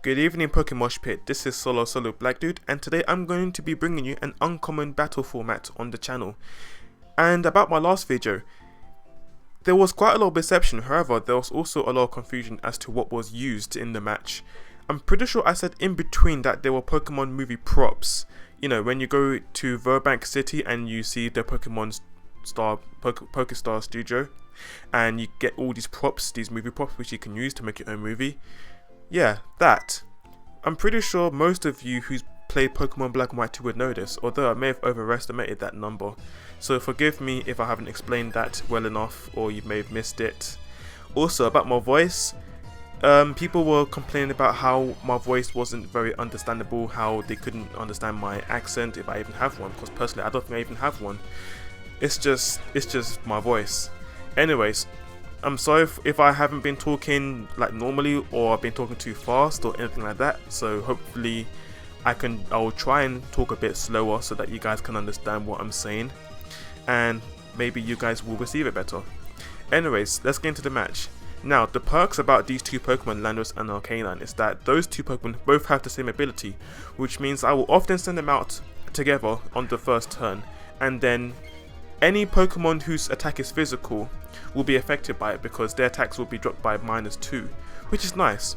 Good evening PokeMoshPit, this is Solosoloblackdude, and today I'm going to be bringing you an uncommon battle format on the channel. And about my last video, there was quite a lot of deception, however there was also a lot of confusion as to what was used in the match. I'm pretty sure I said in between that there were Pokemon movie props. You know, when you go to Verbank City and you see the Pokestar studio, and you get all these props, these movie props which you can use to make your own movie. Yeah, that. I'm pretty sure most of you who's played Pokemon Black and White 2 would know this, although I may have overestimated that number. So forgive me if I haven't explained that well enough, or you may have missed it. Also, about my voice, people were complaining about how my voice wasn't very understandable, how they couldn't understand my accent if I even have one, because personally I don't think I even have one. It's just my voice. Anyways, I'm sorry if I haven't been talking like normally, or I've been talking too fast or anything like that. So hopefully I'll try and talk a bit slower so that you guys can understand what I'm saying, and maybe you guys will receive it better. Anyways, let's get into the match. Now, the perks about these two Pokemon, Landorus and Arcanine, is that those two Pokemon both have the same ability, which means I will often send them out together on the first turn, and then any Pokemon whose attack is physical will be affected by it because their attacks will be dropped by -2, which is nice.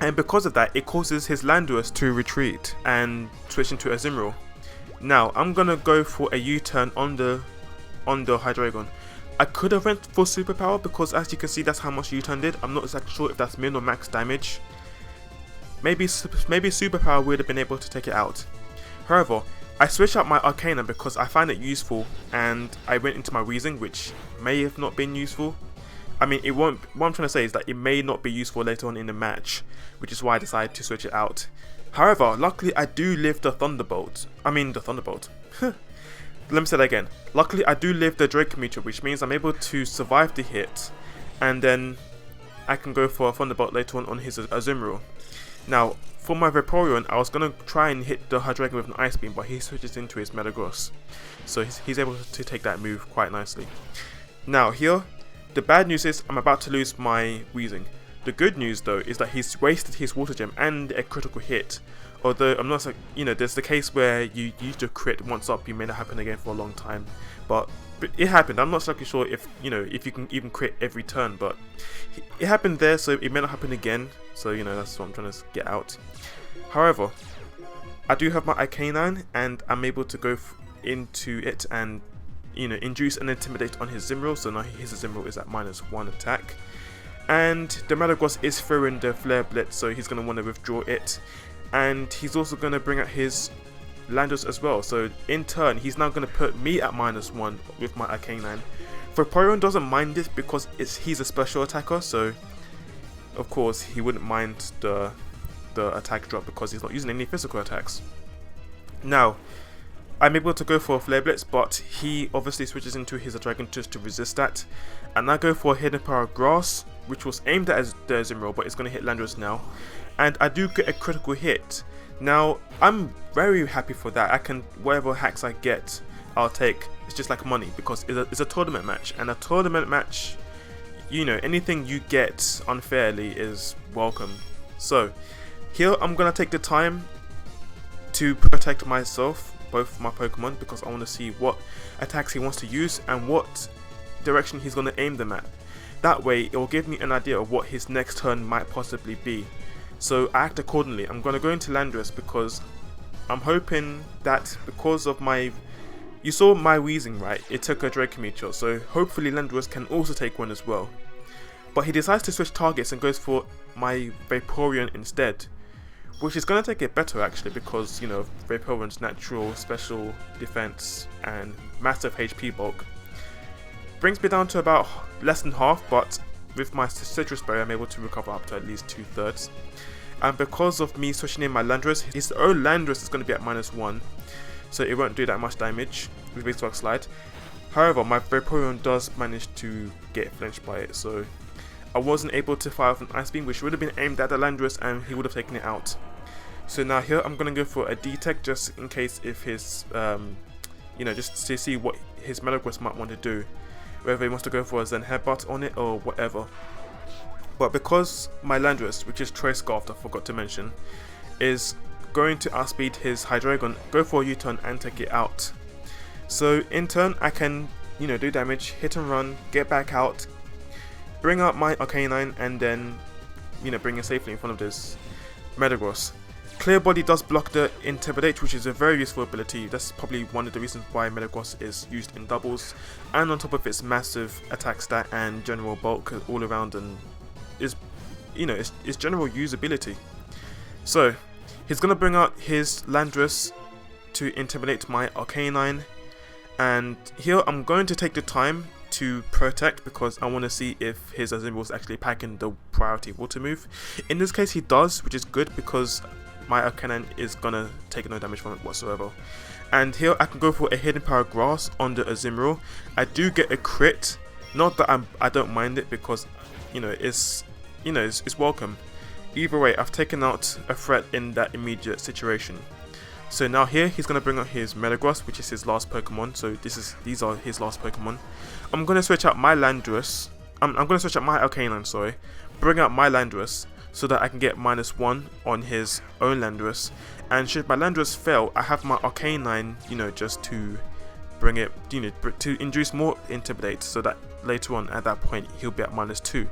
And because of that, it causes his Landorus to retreat and switch into a Azumarill. Now, I'm gonna go for a U-turn on the Hydreigon. I could have went for Superpower because, as you can see, that's how much U-turn did. I'm not exactly sure if that's min or max damage. Maybe Superpower would have been able to take it out. However, I switched out my Arcanine because I find it useful, and I went into my Weezing, which may have not been useful. I mean, what I'm trying to say is that it may not be useful later on in the match, which is why I decided to switch it out. However, luckily I do live the Thunderbolt. Let me say that again. Luckily I do live the Dracometeor, which means I'm able to survive the hit, and then I can go for a Thunderbolt later on his Azumarill. Now, for my Vaporeon, I was going to try and hit the Hydreigon with an Ice Beam, but he switches into his Metagross. So he's able to take that move quite nicely. Now here, the bad news is I'm about to lose my Weezing. The good news though is that he's wasted his Water Gem and a critical hit. Although I'm not like, there's the case where you use the crit once up, it may not happen again for a long time. But it happened. I'm not exactly sure if you can even crit every turn, but it happened there, so it may not happen again. So that's what I'm trying to get out. However, I do have my Arcanine, and I'm able to go into it and induce and intimidate on his Azumarill. So now his Azumarill is at -1 attack, and the Metagross is throwing the Flare Blitz, so he's going to want to withdraw it, and he's also going to bring out his Landorus as well. So in turn, he's now going to put me at -1 with my Arcanine. Vaporeon doesn't mind this because he's a special attacker, so of course he wouldn't mind the attack drop because he's not using any physical attacks. Now, I'm able to go for a Flare Blitz, but he obviously switches into his Dragon just to resist that. And I go for a Hidden Power Grass, which was aimed at the Azumarill, but it's going to hit Landorus now. And I do get a critical hit. Now, I'm very happy for that. Whatever hacks I get, I'll take. It's just like money because it's a tournament match. And a tournament match, anything you get unfairly is welcome. So, here I'm going to take the time to protect myself, both my Pokemon, because I want to see what attacks he wants to use and what direction he's going to aim them at. That way it will give me an idea of what his next turn might possibly be. So I act accordingly. I'm going to go into Landorus because I'm hoping that because of you saw my Weezing, right? It took a Dracometeor, so hopefully Landorus can also take one as well. But he decides to switch targets and goes for my Vaporeon instead, which is going to take it better actually because, Vaporeon's natural special defense and massive HP bulk brings me down to about less than half, but with my Citrus Berry I'm able to recover up to at least 2/3. And because of me switching in my Landorus, his own Landorus is going to be at -1, so it won't do that much damage with Big Spark Slide. However, my Vaporeon does manage to get flinched by it, so I wasn't able to fire off an Ice Beam, which would have been aimed at the Landorus and he would have taken it out. So now here I'm going to go for a D-Tech just in case if his, just to see what his Metagross might want to do. Whether he wants to go for a Zen Headbutt on it or whatever. But because my Landorus, which is Choice Scarfed, I forgot to mention, is going to outspeed his Hydreigon, go for a U-turn and take it out. So in turn, I can, do damage, hit and run, get back out, bring out my Arcanine, and then, bring it safely in front of this Metagross. Clear Body does block the Intimidate, which is a very useful ability. That's probably one of the reasons why Metagross is used in doubles, and on top of its massive attack stat and general bulk all around, and is, its general usability. So he's gonna bring out his Landorus to intimidate my Arcanine, and here I'm going to take the time to protect because I want to see if his Azumarill is actually packing the priority water move. In this case he does, which is good because my Arcanine is gonna take no damage from it whatsoever. And here I can go for a Hidden Power Grass on the Azumarill. I do get a crit, not that I don't mind it because it's welcome. Either way, I've taken out a threat in that immediate situation. So now here he's gonna bring out his Metagross, which is his last Pokemon. So these are his last Pokemon. I'm gonna switch out my Landorus. I'm gonna switch out my Arcanine, sorry. Bring out my Landorus so that I can get -1 on his own Landorus. And should my Landorus fail, I have my Arcanine, just to bring it, to induce more Intimidate, so that later on at that point he'll be at -2.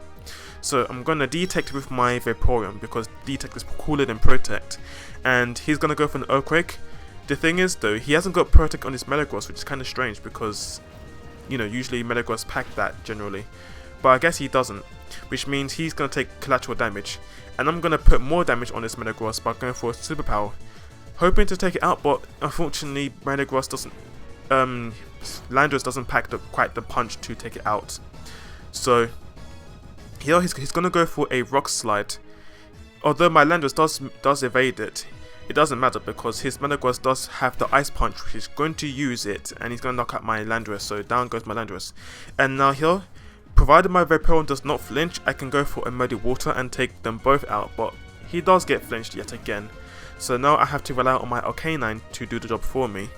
So I'm gonna Detect with my Vaporeon because Detect is cooler than Protect, and he's gonna go for an Earthquake. The thing is though, he hasn't got Protect on his Metagross, which is kind of strange because usually Metagross pack that generally, but I guess he doesn't, which means he's gonna take collateral damage, and I'm gonna put more damage on this Metagross by going for a Superpower, hoping to take it out, but unfortunately Metagross doesn't, Landorus doesn't pack quite the punch to take it out. So here he's gonna go for a Rock Slide. Although my Landorus does evade it, it doesn't matter because his Metagross does have the Ice Punch, which is going to use it, and he's gonna knock out my Landorus. So down goes my Landorus. And now here, provided my Vaporeon does not flinch, I can go for a Muddy Water and take them both out. But he does get flinched yet again. So now I have to rely on my Arcanine to do the job for me.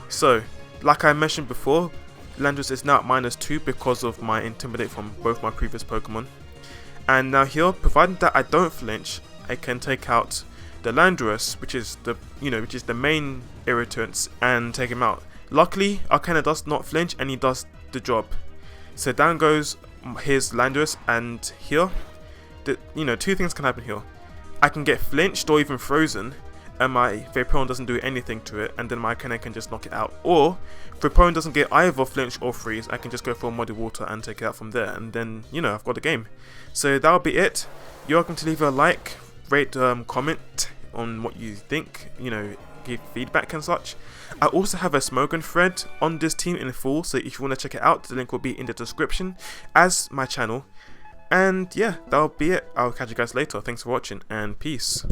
So, like I mentioned before, Landorus is now at -2 because of my Intimidate from both my previous Pokemon. And now here, provided that I don't flinch, I can take out the Landorus, which is the main irritant, and take him out. Luckily, Arcanine does not flinch and he does the job. So down goes his Landorus, and here, two things can happen here. I can get flinched or even frozen, and my Vaporeon doesn't do anything to it, and then my Arcanine can just knock it out. Or, if Vaporeon doesn't get either flinch or freeze, I can just go for Muddy Water and take it out from there, and then, I've got the game. So that'll be it. You're welcome to leave a like, rate, comment on what you think, give feedback and such. I also have a Smogon thread on this team in full, so if you want to check it out, the link will be in the description, as my channel. And yeah, that'll be it. I'll catch you guys later. Thanks for watching, and peace.